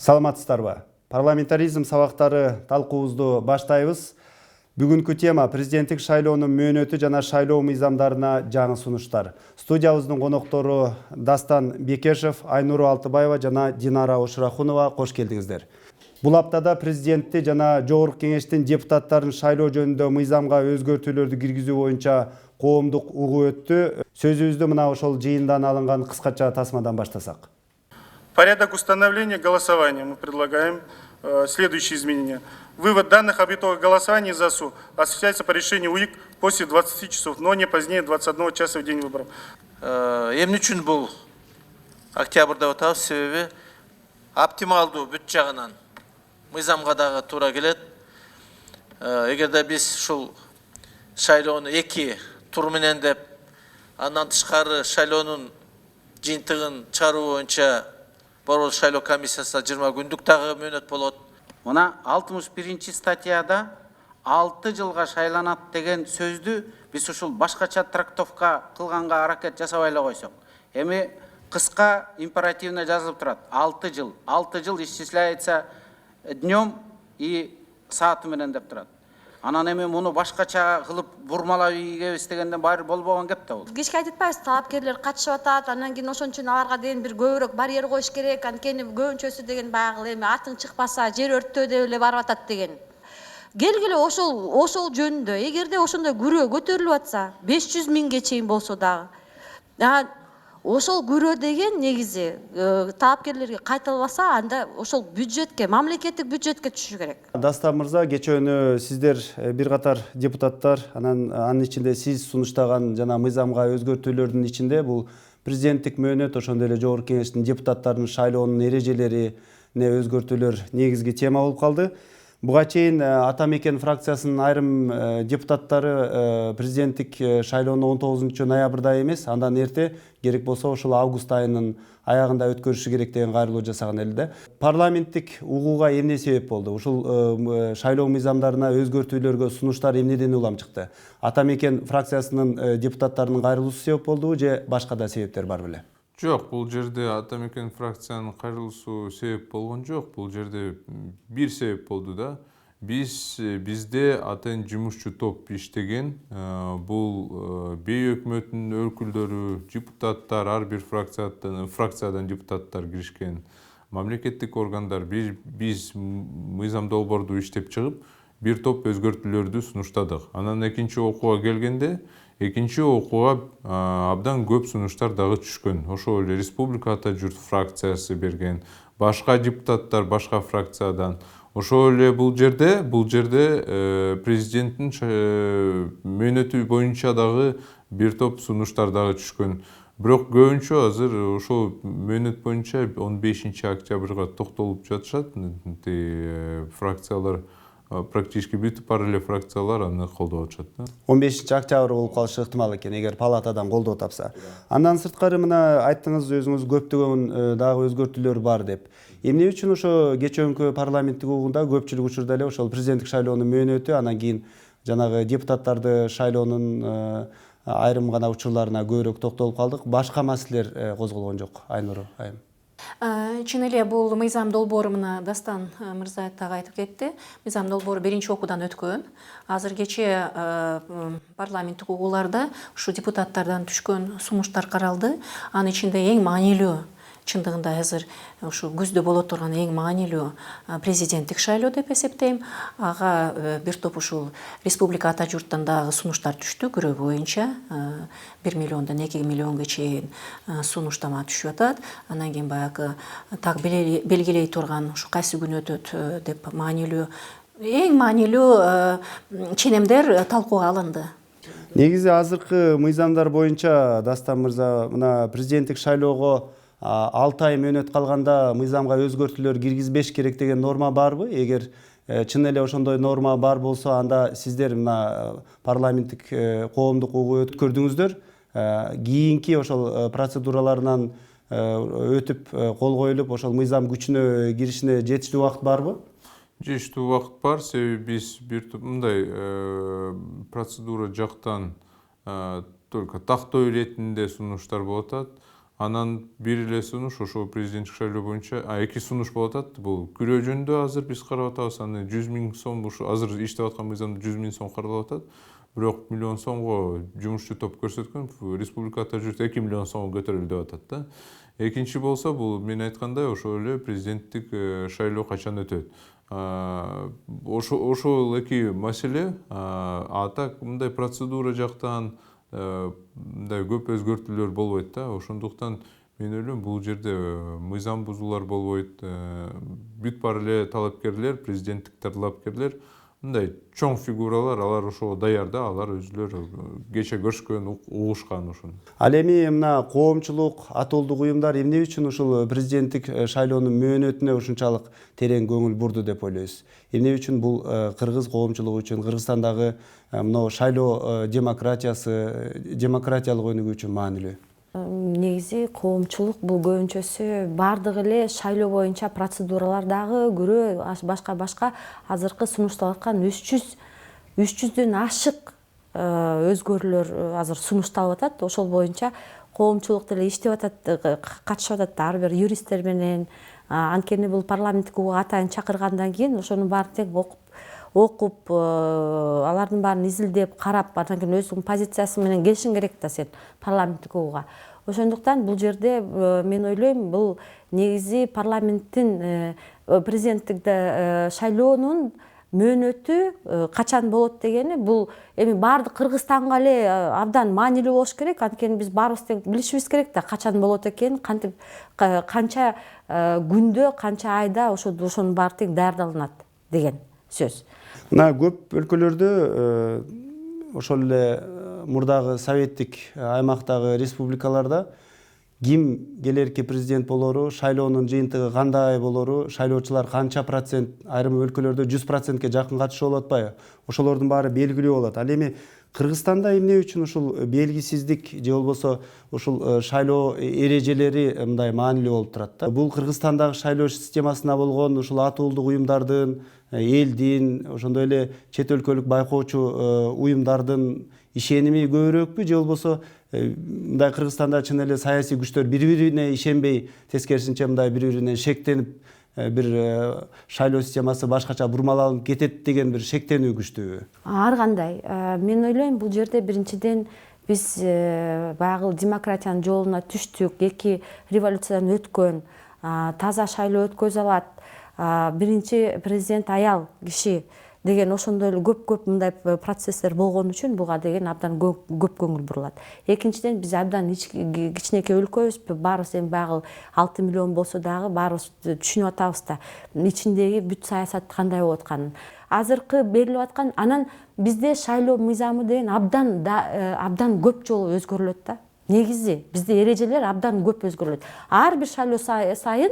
Саламатсыздарбы? Парламентаризм сабактары талкуубузду баштайбыз. Бүгүнкү тема президенттик шайлоонун мөөнөтү жана шайлоо мыйзамдарына жаңы сунуштар. Студиябыздын коноктору Дастан Бекешев, Айнуру Алтыбаева жана Динара Ошурахунова, кош келдиңиздер. Бул аптада президентти жана Жогорку Кеңештин депутаттарын шайлоо жөнүндө мыйзамга өзгөртүүлөрдү киргизүү боюнча коомдук угуу өттү. Сөзүбүздү мына ошол жыйындан алынган кыскача тасмадан баштасак. Порядок установления голосования мы предлагаем следующие изменения. Вывод данных об итогах голосования из ЗАСУ осуществляется по решению УИК после 20 часов, но не позднее 21 часа в день выборов. Эмне үчүн бул октябрда атабыз, себеби оптималдуу бүт жагынан мыйзамга дагы туура келет. Эгерде биз ушул шайлоону 2 тур менен деп, андан тышкары шайлоонун жыйынтыгын чыгаруу боюнча Борбор шайлоо комиссиясына 20 күндүк дагы мөөнөт болот. Мына 61 статьяда 6 жылга шайланат деген сөздү биз ушул башкача трактовка кылганга аракет жасабай эле койсок. Эми кыска императивно жазылып турат. 6 жыл. 6 жыл исчисляется днем и сааты менен деп турат. Анан эми муну башкача кылып бурмалап ийгебиз дегенден баары болбогон кеп да бул. Кечке айтып атпайбыз, талапкерлер катышып атат, анан кийин ошон үчүн аларга деген бир көбүрөөк барьер коюш керек, анткени көбүнчөсү деген баягы эми атың чыкпаса жер өрттөө деп эле барып атат деген. Келгиле ошол жөнүндө, эгерде ошондой күрөө көтөрүлүп атса, 500 миңге чейин болсо дагы. Ошол күрөө деген негизи талапкерлерге кайталбаса, анда ошол бюджетке, мамлекеттик бюджетке түшүшү керек. Дастан мырза, кечөөнү сиздер бир катар депутаттар, анын ичинде сиз сунуштаган жана мыйзамга өзгөртүүлөрдүн ичинде бул президенттик мөөнөт, ошондой эле Жогорку Кеңештин депутаттарынын шайлоонун эрежелерине өзгөртүүлөр негизги тема болуп калды. Буга чейин Ата Мекен фракциясынын айрым депутаттары президенттик шайлоону 19 ноябрда эмес, андан эрте керек болсо ошол август айынын аягында өткөрүшү керек деген кайрылуу жасаган эле да. Парламенттик угууга эмне себеп болду? Ушул шайлоо мыйзамдарына өзгөртүүлөргө сунуштар эмнеден улам чыкты? Ата Мекен фракциясынын депутаттарынын кайрылуусу себеп болдубу же башка да себептер бар беле? Жок, бул жерде Ата Мекен фракциянын кайрылуусу себеп болгон жок. Бул жерде бир себеп болду да. Бизде атайын жумушчу топ иштеген. Бул бей өкмөтүнүн өкүлдөрү, депутаттар, ар бир фракциядан депутаттар киришкен. Мамлекеттик органдар биз мыйзам долбоорду иштеп чыгып, бир топ өзгөртүүлөрдү сунуштадык. Анан экинчи окууга келгенде, экинчи окууга абдан көп сунуштар дагы түшкөн. Ошол эле Республика Ата журт фракциясы берген, башка депутаттар башка фракциядан. Ошол эле бул жерде президенттин мөөнөтү боюнча дагы бир топ сунуштар дагы түшкөн. Бирок көбүнчө азыр ошол мөөнөт боюнча 15 октябрга токтолуп жатышат. Фракциялар практически бүтүп бар эле фракциялар аны колдоп атышат. 15 октябрь болуп калышы ыктымал экен, эгер палатадан колдоо тапса. Андан сырткары мына айттыңыз өзүңүз көптөгөн дагы өзгөртүүлөр бар деп. Эмне үчүн ошо кечөөнкү парламенттик угууда көпчүлүк учурда эле ошол президенттик шайлоонун мөөнөтү, анан кийин жанагы депутаттарды шайлоонун айрым гана учурларына көбүрөөк токтолуп калдык. Башка маселелер козголгон жок, Айнуру айым? Чын эле бул мыйзам долбоору мына Дастан мырза дагы айтып кетти. Мыйзам долбоору биринчи окуудан өткөн. Азыр кечээ парламенттик угууларда ушу депутаттардан түшкөн сунуштар каралды. Анын ичинде эң маанилүү, чындыгында азыр ушу күздө боло турган эң маанилүү президенттик шайлоо деп эсептейм. Ага бир топ ушул Республика Ата журттан дагы сунуштар түштү күрөө боюнча. 1 миллиондон 2 миллионго чейин сунуштама түшүп атат. Андан кийин баягы так белгилей турган ушу кайсы күн өтөт деп маанилүү, эң маанилүү ченемдер талкууга алынды. Негизи азыркы мыйзамдар боюнча Дастан мырза, мына президенттик шайлоого 6 ай мөөнөт калганда мыйзамга өзгөртүүлөр киргизбеш керек деген норма барбы? Эгер чын эле ошондой норма бар болсо, анда сиздер мына парламенттик коомдук угуу өткөрдүңүздөр. Кийинки ошол процедураларынан өтүп кол коюлуп, ошол мыйзам күчүнө киришине жетиштүү убакыт барбы? Жетиштүү убакыт бар, себеби биз бир мындай процедура жактан только тактоо иретинде сунуштар болуп атат. Анан бир эле сунуш ошол президенттик шайлоо боюнча 2 сунуш болуп атат. Бул күрөө жөнүндө азыр биз карап атабыз. Аны 100 000 сом ушу азыр иштеп аткан мыйзамда 100 000 сом каралып атат. Бирок миллион сомго жумушчу топ көрсөткөн. Республикада жүрүп 2 миллион сомго көтөрүлдү деп атат да. Экинчи болсо бул мен айткандай ошол эле президенттик шайлоо качан өтөт. Ошол эки маселе так мындай процедура жактан мындай көп өзгөртүүлөр болбойт да. Ошондуктан мен ойлойм бул жерде мыйзам бузуулар болбойт. Бүт бар эле талапкерлер, президенттик талапкерлер мындай чоң фигуралар, алар ошого даяр да, алар өзүлөр кече көрүшкөн, угушкан ушуну. Ал эми мына коомчулук, атолдук уюмдар эмне үчүн ушул президенттик шайлоонун мөөнөтүнө ушунчалык терең көңүл бурду деп ойлойсуз? Эмне үчүн бул кыргыз коомчулугу үчүн, Кыргызстандагы мына шайлоо демократиялык өнүгүү үчүн маанилүү? Негизи коомчулук бул көбүнчөсү бардыгы эле шайлоо боюнча процедуралардагы көрөө башка азыркы сунушталып аткан 300дөн ашык өзгөрүүлөр азыр сунушталып атат. Ошол боюнча коомчулук деле иштеп атат, катышып атат ар бир юристтер менен. Анткени бул парламенттик угук атайын чакыргандан кийин ошонун баарын тең окуп, алардын баарын изилдеп, карап, андан кийин өзүңүн позициясы менен келишиң керек да сен парламенттик угуга. Ошондуктан бул жерде мен ойлойм, бул негизи парламенттин президенттик шайлоонун мөөнөтү качан болот дегени бул эми баардык Кыргызстанга эле абдан маанилүү болуш керек. Анткени биз баарыбыз тең билишибиз керек да качан болот экенин, кантип канча күндө, канча айда ошонун баары тең даярдалынат деген сөз. Мына көп өлкөлөрдө ошол эле мурдагы советтик аймактагы республикаларда ким келерки президент болору, шайлоонун жыйынтыгы кандай болору, шайлоочулар канча процент, айрым өлкөлөрдө 100%ке жакын катышуу болуп атпайбы? Ошолордун баары белгилүү болот. Ал эми Кыргызстанда эмне үчүн ушул белгисиздик же болбосо ушул шайлоо эрежелери мындай маанилүү болуп турат да? Бул Кыргызстандагы шайлоо системасына болгон ушул атуулдук уюмдардын, элдин, ошондой эле чет өлкөлүк байкоочу уюмдардын ишеними көбүрөөкпү же болбосо мындай Кыргызстанда чын эле саясий күчтөр бири-бирине ишенбей, тескерисинче мындай бири-бирине шектенип бир шайлоо системасы башкача бурмаланып кетет деген бир шектенүү күчтүүбү? Ар кандай. Мен ойлойм, бул жерде биринчиден биз баягы демократиянын жолуна түштүк, эки революциядан өткөн, таза шайлоо өткөзө алат. Биринчи президент аял киши деген ошондой эле көп мындай процесстер болгон үчүн буга деген абдан көп көңүл бурулат. Экинчиден биз абдан кичинекей өлкөбүз, баарыбыз эми баягы 6 миллион болсо дагы баарыбыз түшүнүп атабыз да ичиндеги бүт саясат кандай болуп атканын. Азыркы берилип аткан, анан бизде шайлоо мыйзамы деген абдан көп жолу өзгөрүлөт да. Негизи бизде эрежелер абдан көп өзгөрүлөт. Ар бир шайлоо сайын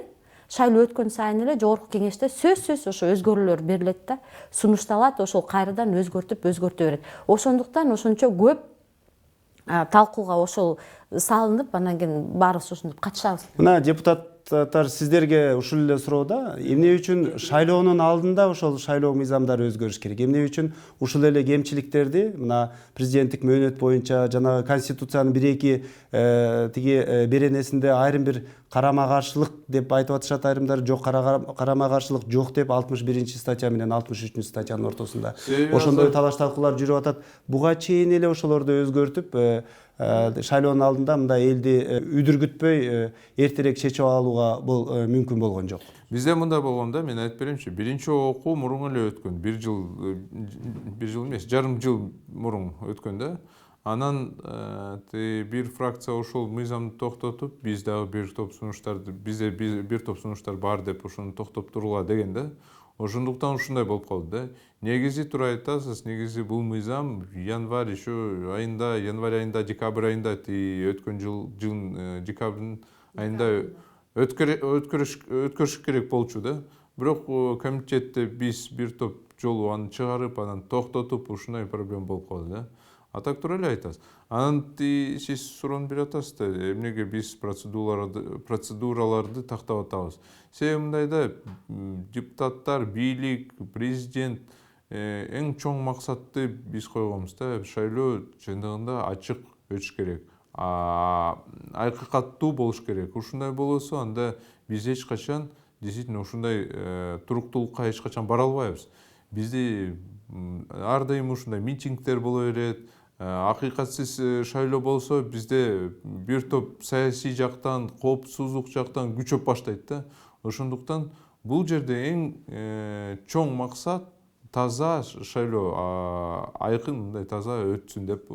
шайлоо өткөн сайын эле жогорку кеңеште сөзсүз ошо өзгөрүүлөр берилет да, сунушталат, ошол кайрадан өзгөртө берет. Ошондуктан ошончо көп талкууга ошол салынып, анан кийин баарыбыз ошондоп катышабыз. Мына депутаттар сиздерге ушул эле суроодо, эмне үчүн шайлоонун алдында ошол шайлоо мыйзамдары өзгөрүш керек? Эмне үчүн ушул эле кемчиликтерди мына президенттик мөөнөт боюнча жана конституциянын 1-2 тиги беренесинде айрым бир карама каршылык деп айтып атышат айрымдары, жок карама каршылык жок деп 61-статья менен 63-статьянын ортосунда ошондой талаш талкуулар жүрүп атат. Буга чейин эле ошолорду өзгөртүп шайлоонун алдында мындай элди үдүргүтпөй эртерээк чечип алууга бул мүмкүн болгон жок. Бизде мындай болгондо мен айтып беремчи, биринчи окуу мурун эле өткөн, бир жыл эмес, жарым жыл мурун өткөн да. Анан бир фракция ошол мыйзамды токтотуп, биз дагы бир топ сунуштарды, бизде бир топ сунуштар бар деп ошону токтоп тургула деген да. Ошондуктан ушундай болуп калды да. Негизи туура айтасыз, негизи бул мыйзам январь айында, декабрь айында өткөн жылдын декабрь айында өткөрүш керек болчу да. Бирок комитетте биз бир топ жолу аны чыгарып, анан токтотуп, ушундай проблема болуп калды да. А так туура эле айтасыз. Анан сиз суроону берип атасыз да, эмнеге биз процедураларды тактап атабыз. Себеби мындай да, депутаттар, бийлик, президент эң чоң максатты биз койгонбуз да, шайлоо чындыгында ачык өтүш керек. акыйкаттуу болуш керек. Ушундай болосо анда биз эч качан действительно ушундай туруктуулукка эч качан бара албайбыз. Бизде ар дайым ушундай митингдер боло берет. Акыйкатсыз шайлоо болсо бизде бир топ саясий жактан, коопсуздук жактан күчөп баштайт да. Ошондуктан бул жерде эң чоң максат таза шайлоо, айкын мындай таза өтсүн деп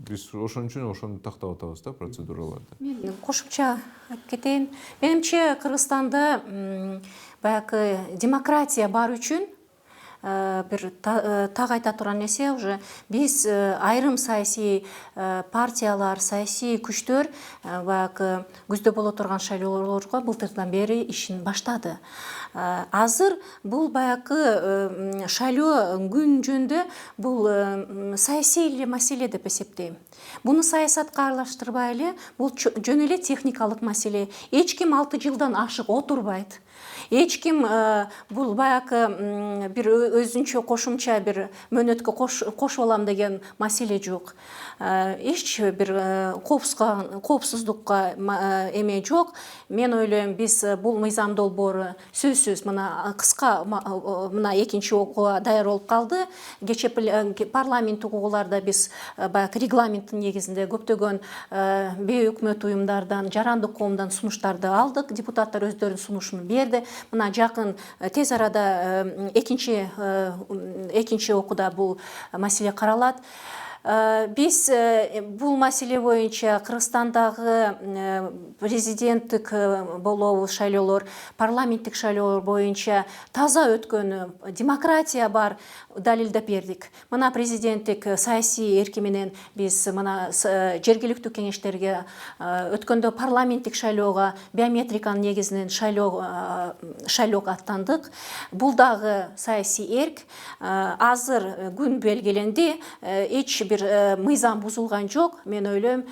биз ошон үчүн ошону тактап атабыз да процедураларды. Мен кошумча айтып кетейин. Менимче Кыргызстанда баягы демократия бар үчүн бир так айта турган нерсе уже биз айрым саясий партиялар, саясий күчтөр баягы күздө боло турган шайлоолорго былтырдан бери ишин баштады. Азыр бул баягы шайлоо күн жөнүндө бул саясий эле маселе деп эсептейм. Буну саясатка аралаштырбай эле, бул жөн эле техникалык маселе. Эч ким 6 жылдан ашык отурбайт. Эч ким бул баягы бир өзүнчө кошумча бир мөөнөткө кошуп алам деген маселе жок. Эч бир коопсуздукка эме жок. Мен ойлойм, биз бул мыйзам долбоору сөзсүз мына кыска мына экинчи окууга даяр болуп калды. Кечээ парламенттик угууларда биз баягы регламенттин негизинде көптөгөн бейөкмөт уюмдардан, жарандык коомдон сунуштарды алдык. Депутаттар өздөрүнүн сунушун берди. Мына жакын тез арада экинчи окууда бул маселе каралат. Биз бул маселе боюнча Кыргызстандагы президенттик болобу шайлоолор, парламенттик шайлоолор боюнча таза өткөнү, демократия бар далилдеп бердик. Мына президенттик саясий эрки менен биз мына жергиликтүү кеңештерге өткөндө парламенттик шайлоого биометриканын негизинен шайлоого аттандык. Бул дагы саясий эрк. Азыр күн белгиленди. Эч бир мыйзам бузулган жок. Мен ойлойм,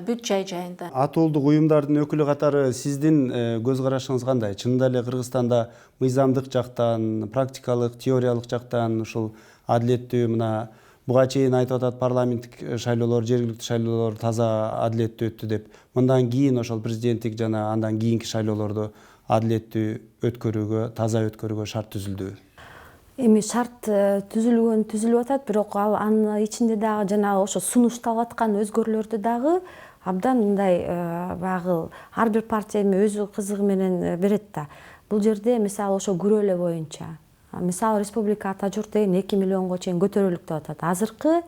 бүт жай-жайында. Атуулдук уюмдардын өкүлү катары сиздин көз карашыңыз кандай? Чынында эле Кыргызстанда мыйзамдык жактан, практикалык, теориялык жактан ушул адилеттүү мына буга чейин айтып атат парламенттик шайлоолор, жергиликтүү шайлоолор таза адилеттүү өттү деп. Мындан кийин ошол президенттик жана андан кийинки шайлоолорду адилеттүү өткөрүүгө, таза өткөрүүгө шарт түзүлдү. Эми шарт түзүлүп атат, бирок ал анын ичинде дагы жана ошо сунушталып аткан өзгөрүүлөрдү дагы абдан мындай багы ар бир партия эми өзү кызыгы менен берет да. Бул жерде мисалы ошо күрөлө боюнча, мисалы республика ата журт деген 2 миллионго чейин көтөрүлүк деп атат. Азыркы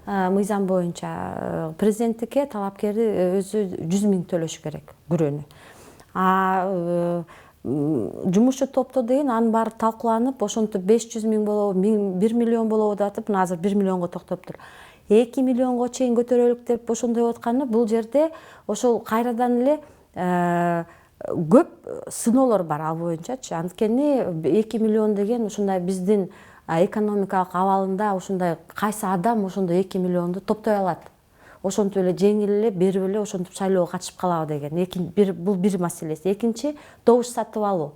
мыйзам боюнча президенттикке талапкери өзү 100 000 төлөшү керек күрөөнү. Жумушчу топто деген анын баары талкууланып, ошентип 500 000 болобу, 1 миллион болобу деп атып, азыр 1 миллионго токтоптур. 2 миллионго чейин көтөрөлүк деп ошондой деп атканы, бул жерде ошол кайрадан эле көп сыноолор бар ал боюнчачы. Анткени 2 миллион деген ушундай биздин экономикалык абалында ушундай кайсы адам ошондой 2 миллионду топтой алат. Ошентип эле жеңил эле берип эле ошентип шайлоого катышып калабы деген. Бул бир маселеси. Экинчи, добуш сатып алуу.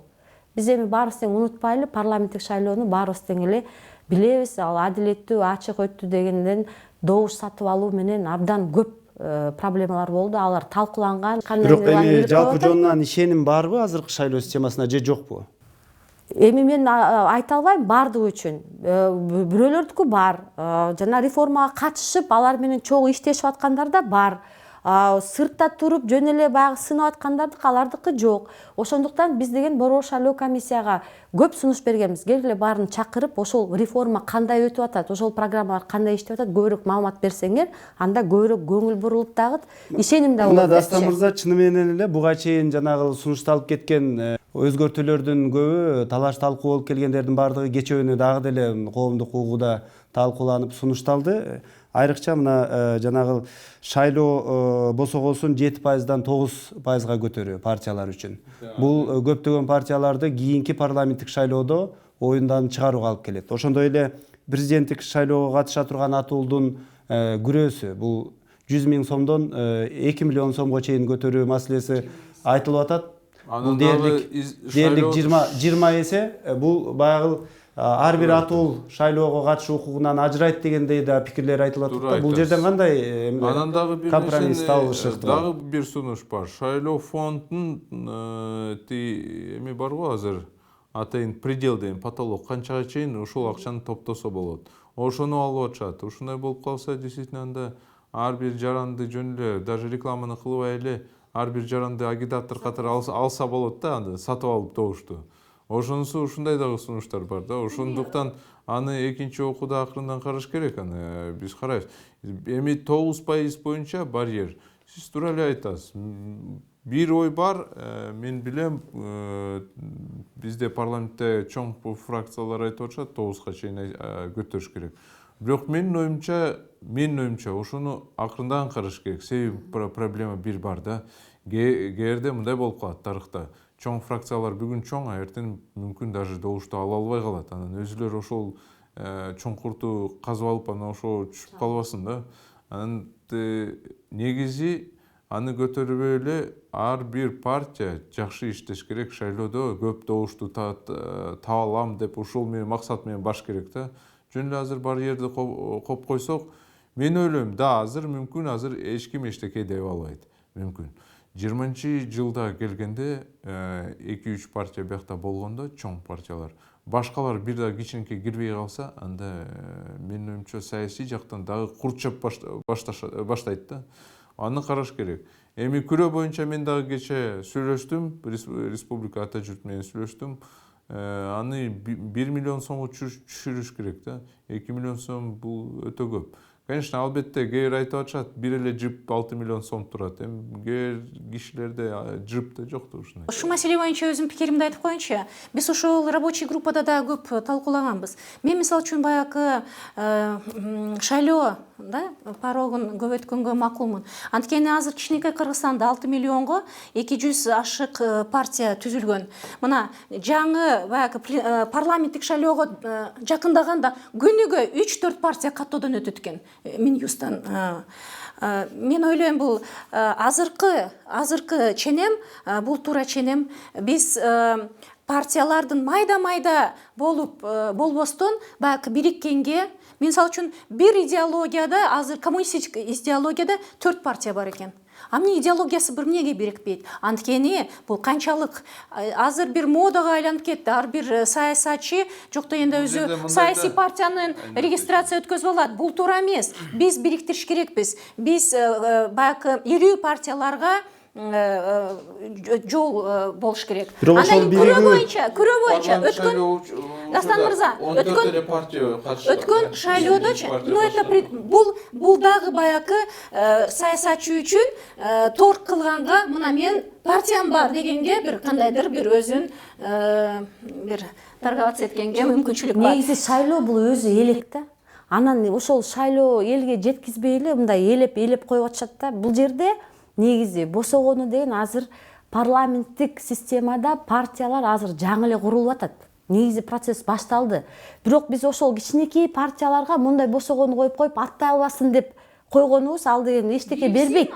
Биз эми баарыбыз тең унутпайлы, парламенттик шайлоону баарыбыз тең эле билебиз, ал адилеттүү, ачык өттү дегенден добуш сатып алуу менен абдан көп проблемалар болду. Алар талкууланган. Бирок эми жалпы жонунан ишеним барбы азыркы шайлоо системасына же жокпу? Эми мен айта албайм бардыгы үчүн. Бирөөлөрдүкү бар. Жана реформага катышып, алар менен чогуу иштешип аткандар да бар. Сыртта туруп жөн эле баягы сынап аткандардыкы, алардыкы жок. Ошондуктан биз деген Борбор шайлоо комиссияга көп сунуш бергенбиз. Келгиле баарын чакырып, ошол реформа кандай өтүп атат, ошол программалар кандай иштеп атат, көбүрөөк маалымат берсеңер, анда көбүрөөк көңүл бурулуп дагы ишеним да болот. Мына Дастан мырза чыны менен эле буга чейин жанагы сунушталып кеткен өзгөртүүлөрдүн көбү талаш талкуу болуп келгендердин баардыгы кечээ дагы деле коомдук угууда талкууланып сунушталды. Айрыкча мына жанагы шайлоо босогосун 7%дан 9%га көтөрүү партиялар үчүн. Бул көптөгөн партияларды кийинки парламенттик шайлоодо оюндан чыгарууга алып келет. Ошондой эле президенттик шайлоого катыша турган атуулдун күрөөсү бул 100 000 сомдон 2 миллион сомго чейин көтөрүү маселеси айтылып атат. Бул дээрлик 20 эсе. Бул баягы ар бир атуу шайлоого катышуу укугунан ажырайт дегендей да пикирлер айтылып атат да. Бул жерден кандай Анан дагы бир компромисс табылышы ыктымал? дагы бир сунуш бар. Шайлоо фондун эми бар го азыр атайын предел деген потолок канчага чейин ушул акчаны топтосо болот. Ошону алып атышат. Ушундай болуп калса, действительно анда ар бир жаранды жөн эле даже рекламаны кылбай эле ар бир жаранды агитатор катары алса болот да, анда сатып алып добушту. Ошонусу ушундай дагы сунуштар бар да. Ошондуктан аны экинчи окууда акырындан караш керек. Аны биз карайбыз. Эми 9% боюнча барьер. Сиз туура эле айтасыз. Бир ой бар, мен билем, бизде парламентте чоң фракциялар айтып атышат, 9га чейин көтөрүш керек. Бирок менин оюмча ошону акырындан караш керек. Себеби проблема бир бар да. Кээде мындай болуп калат тарыхта. Чоң фракциялар бүгүн чоң, эртең мүмкүн даже добушту ала албай калат. Анан өзүлөр ошол чоңкурту казып алып, анан ошо түшүп калбасын да. Анан негизи аны көтөрбөй эле ар бир партия жакшы иштеш керек, шайлоодо көп добушту таба алам деп ушул максат менен баш керек да. Жөн эле азыр барьерди коюп койсок, мен ойлойм, да, азыр мүмкүн азыр эч ким эчтеке дей албайт. Мүмкүн. 20-жылда келгенде 2-3 партия биякта болгондо, чоң партиялар, башкалар бир да кичинекей кирбей калса, анда менин оюмча саясий жактан дагы курчап баштайт да. Аны караш керек. Эми күрөө боюнча мен дагы кече сүйлөштүм, республика ата журт менен сүйлөштүм. Аны 1 миллион сомго түшүрүш керек да. 2 миллион сом бул өтө көп. Конечно, албетте кээбир айтып атышат, бир эле жип 6 миллион сом турат. Эми кээ кишилерде жип да жок да ушундай. Ушу маселе боюнча өзүм пикиримди айтып коеюнчу. Биз ошол рабочий группада да көп талкуулаганбыз. Мен мисалы үчүн баягы шайлоо парогун көп өткөнгө макулмун. Анткени азыр кичинекей Кыргызстанда 6 миллионго 200 ашык партия түзүлгөн. Мына жаңы баягы парламенттик шайлоого жакындаганда күнүгө 3-4 партия каттоодон өтөт экен. Минюстан. Мен ойлойм, бул азыркы ченем, бул туура ченем. Биз партиялардын майда болбостон баягы бириккенге, мисалы үчүн бир идеологияда, азыр коммунистик идеологияда 4 партия бар экен. Амне идеологиясы бир эмнеге бирикпейт? Анткени бул канчалык азыр бир модага айланып кетти. Ар бир саясатчы жок дегенде өзү саясий партиянын регистрация өткөзүп алат. Бул туура эмес. Биз бириктириш керекпиз. Биз баягы ирүү партияларга жол болуш керек. Анан күрөө боюнча өткөн Дастан мырза, өткөн шайлоодочу, бул дагы баягы саясатчы үчүн торг кылганга, мына мен партиям бар дегенге бир кандайдыр бир өзүн бир торговаться эткенге мүмкүнчүлүк бар. Негизи шайлоо бул өзү элек да. Анан ошол шайлоо элге жеткизбей эле мындай элеп коюп атышат да. Бул жерде негизи босогону деген азыр парламенттик системада партиялар азыр жаңы эле курулуп атат. Негизи процесс башталды. Бирок биз ошол кичинекей партияларга мындай босогону коюп аттай албасын деп койгонубуз ал деген эчтеке бербейт.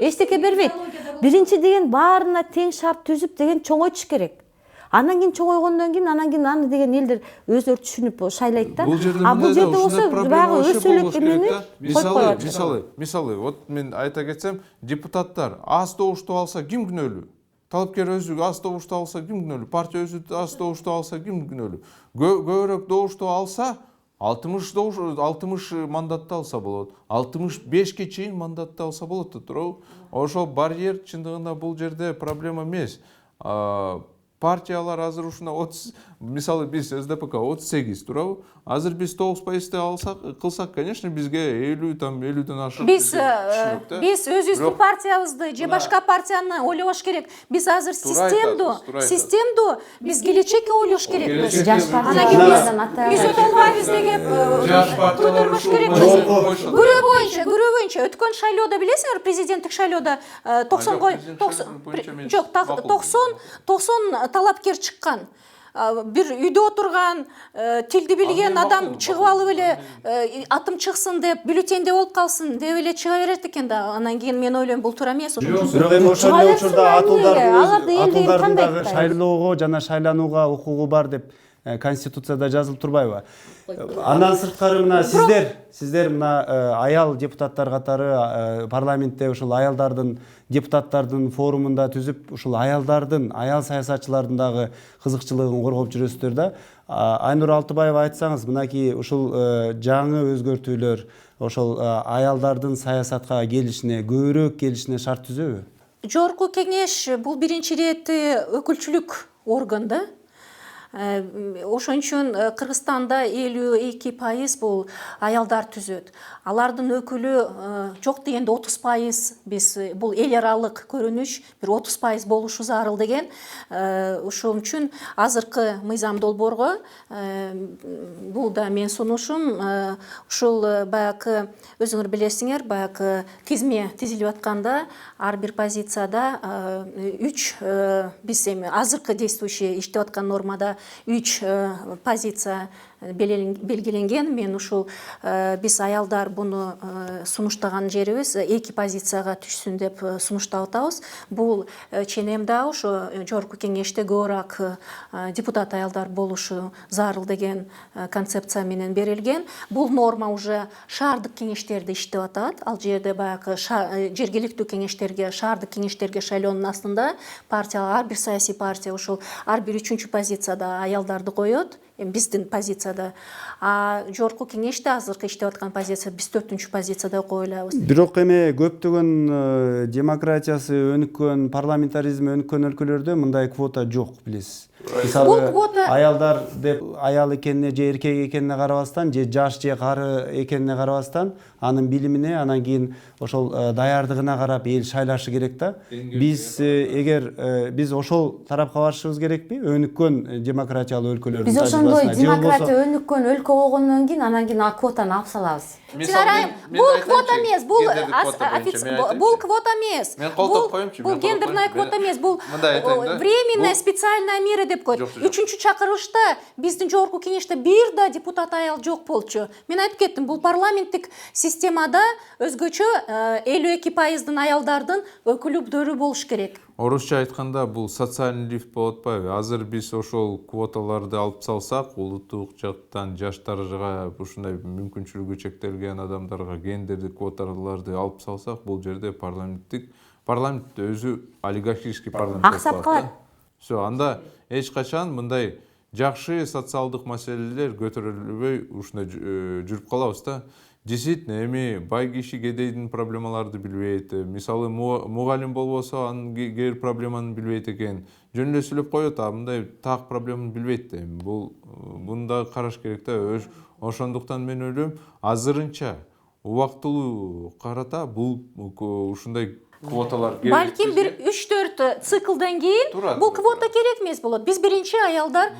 Эчтеке бербейт. Биринчи деген баарына тең шарт түзүп деген чоңойтуш керек. Анан кийин чоңойгондон кийин анан кийин аны деген элдер өздөрү түшүнүп шайлайт да. А бул жерде болсо баягы өсө элек эмени коюп коет. Мисалы, вот мен айта кетсем, депутаттар аз добушту алса ким күнөөлүү? Талапкер өзү аз добушту алса ким күнөөлүү? Партия өзү аз добушту алса ким күнөөлүү? Көбүрөөк добушту алса 60 мандатты алса болот. 65ке чейин мандатты алса болот да туурабы? Ошол барьер чындыгында бул жерде проблема эмес. Партиялар азыр ушуна 30, мисалы биз СДПК 38, туурабы? Азыр биз 9% алсак, кылсак, конечно, бизге 50-ден ашык. Биз өзүбүздүн партиябызды же башка партияны ойлош керек. Биз азыр системду биз келечекке ойлош керекпиз. Жаш партиялардан биз өтө албайбыз деп көтөрбөш керекпиз. Күрөө боюнча өткөн шайлоодо билесиңер, президенттик шайлоодо 90 талапкер чыккан. Бир үйдө отурган, тилди билген адам чыгып алып эле атым чыксын деп, бюллетенде болуп калсын деп эле чыга берет экен да. Анан кийин мен ойлойм, бул туура эмес. Бирок эми ошол эле учурда атуулдардын дагы шайлоого жана шайланууга укугу бар деп Конституцияда жазылып турбайбы? Андан сырткары мына сиздер мына аял депутаттар катары парламентте ушул аялдардын депутаттардын форумунда түзүп ушул аялдардын, аял саясатчылардын дагы кызыкчылыгын коргоп жүрөсүздөр да. Айнур Алтыбаева, айтсаңыз, мынакей ушул жаңы өзгөртүүлөр ошол аялдардын саясатка келишине, көбүрөөк келишине шарт түзөбү? Жогорку кеңеш бул биринчи рети өкүлчүлүк орган да. Ошон үчүн Кыргызстанда 52% бул аялдар түзөт. Алардын өкүлү жок дегенде 30%, биз бул эл аралык көрүнүш, бир 30% болушу зарыл деген. Ошон үчүн азыркы мыйзам долбоорго бул да мен сунушум, ушул баягы өзүңөр билесиңер, баягы тизме тизилип атканда ар бир позицияда 3 биз эми азыркы действующий иштеп аткан нормада 3 позиция белгиленген. Мен ушул биз аялдар буну сунуштаган жерибиз 2 позицияга түшсүн деп сунуштап атабыз. Бул ченем да ошо жогорку кеңеште көбүрөөк депутат аялдар болушу зарыл деген концепция менен берилген. Бул норма уже шаардык кеңештерде иштеп атат. Ал жерде баягы жергиликтүү кеңештерге, шаардык кеңештерге шайлоонун астында партиялар, ар бир саясий партия ушул ар бир 3-чү позицияда аялдарды коет. Биздин позицияда, жогорку кеңеште азыркы иштеп аткан позиция биз 4-чү позицияда кое алабыз. Бирок эми көптөгөн демократиясы өнүккөн, парламентаризм өнүккөн өлкөлөрдө мындай квота жок, билесиз. Мисалы, аялдар деп аял экенине же эркек экенине карабастан, же жаш же кары экенине карабастан, анын билимине, анан кийин ошол даярдыгына карап эл шайлашы керек да. Биз эгер биз ошол тарапка барышыбыз керекпи? Өнүккөн демократиялуу өлкөлөрдүн Биз ошондой демократия өнүккөн өлкө болгондон кийин анан кийин квотаны алып салабыз. Бул квота эмес, бул квота эмес. Мен колтоп коюмчу. Бул гендерная квота эмес, бул временная специальная мера деп коет. 3-чү чакырылышта биздин жогорку кеңеште бир да депутат аял жок болчу. Мен айтып кеттим, бул парламенттик системада өзгөчө 52%-дын аялдардын өкүлдөрү болуш керек. Орусча айтканда бул социальный лифт болуп атпайбы? Азыр биз ошол квоталарды алып салсак, улуттук жактан жаштарга, ушундай мүмкүнчүлүгү чектелген адамдарга гендердик квоталарды алып салсак, бул жерде парламент өзү олигархический парламент Аксап калат. Всё, анда эч качан мындай жакшы социалдык маселелер көтөрүлбөй ушундай жүрүп калабыз да. Действительно, эми бай киши кедейдин проблемаларды билбейт. Мисалы, мугалим болбосо, анын кээ проблеманы билбейт экен. Жөн эле сүйлөп коет, мындай так проблеманы билбейт да. Буну да караш керек да. Ошондуктан мен ойлойм, азырынча убактылуу карата бул ушундай квоталар керек. Балким бир 3-4 циклдан кийин бул квота керек эмес болот. Биз биринчи аялдар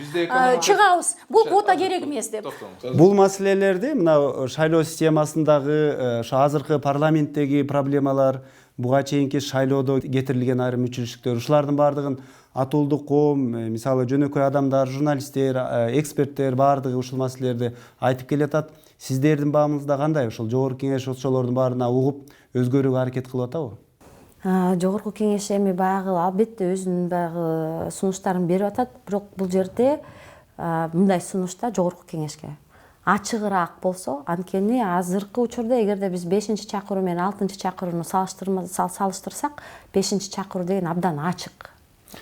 чыгабыз. Бул квота керек эмес деп. Бул маселелерди мына шайлоо системасындагы азыркы парламенттеги проблемалар, буга чейинки шайлоодо кетирилген айрым мүчүлүштүктөр, ушулардын баардыгын атуулдук коом, мисалы жөнөкөй адамдар, журналисттер, эксперттер баардыгы ушул маселелерди айтып келатат. Сиздердин баамыңызда кандай? Ошол жогорку кеңеш ошолордун баарына угуп, өзгөрүүгө аракет кылып атабы? Жогорку кеңеш эми баягы албетте өзүнүн баягы сунуштарын берип атат, бирок бул жерде мындай сунушта жогорку кеңешке ачыгыраак болсо, анткени азыркы учурда эгерде биз 5-чакыруу менен 6-чакырууну салыштырсак, 5-чакыруу деген абдан ачык.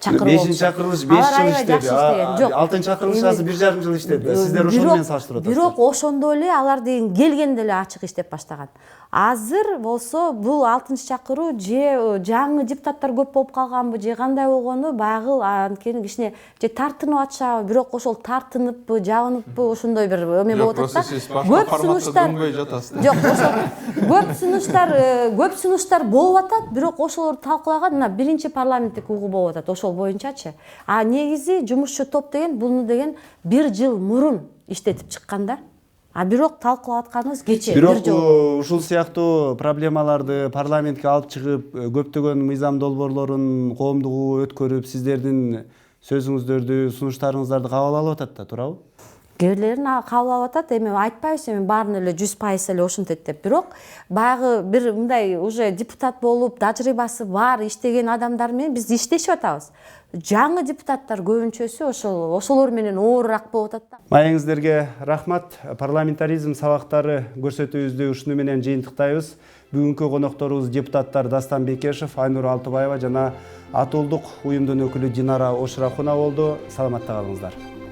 5-чакырылыш 5 жыл иштеди, 6-чакырылыш азыр 1,5 жыл иштеди. Сиздер ошону менен салыштырып атасыздар. Бирок ошондой эле алар деген келгенде эле ачык иштеп баштаган. Азыр болсо бул 6-чакыруу же жаңы депутаттар көп болуп калганбы, же кандай болгону баягы анткени кичине же тартынып атышабы, бирок ошол тартыныппы, жабыныппы ошондой бир эме болуп атат да. Көп сунуштар жок, ошол көп сунуштар болуп атат, бирок ошолорду талкуулаган мына биринчи парламенттик угуу болуп атат ошол боюнчачы. Негизи жумушчу топ деген буну деген 1 жыл мурун иштетип чыккан да. Бирок талкуулап атканыбыз кечээ. Бирок ушул сыяктуу проблемаларды парламентке алып чыгып, көптөгөн мыйзам долбоорлорун коомдук өткөрүп, сиздердин сөзүңүздөрдү, сунуштарыңыздарды кабыл алып атат да, туурабы? кээрлерин кабыл алып атат. Эми айтпайбыз, эми баарын эле 100% эле ошентет деп. Бирок баягы бир мындай уже депутат болуп, тажрыйбасы бар иштеген адамдар менен биз иштешип атабыз. Жаңы депутаттар көбүнчөсү ошолор менен оорураак болуп атат да. Маегиңиздерге рахмат. Парламентаризм сабактары көрсөтүүбүздү ушуну менен жыйынтыктайбыз. Бүгүнкү конокторубуз депутаттар Дастан Бекешев, Айнур Алтыбаева жана Атуулдук уюмдун өкүлү Динара Ошрахуна болду. Саламатта калыңыздар.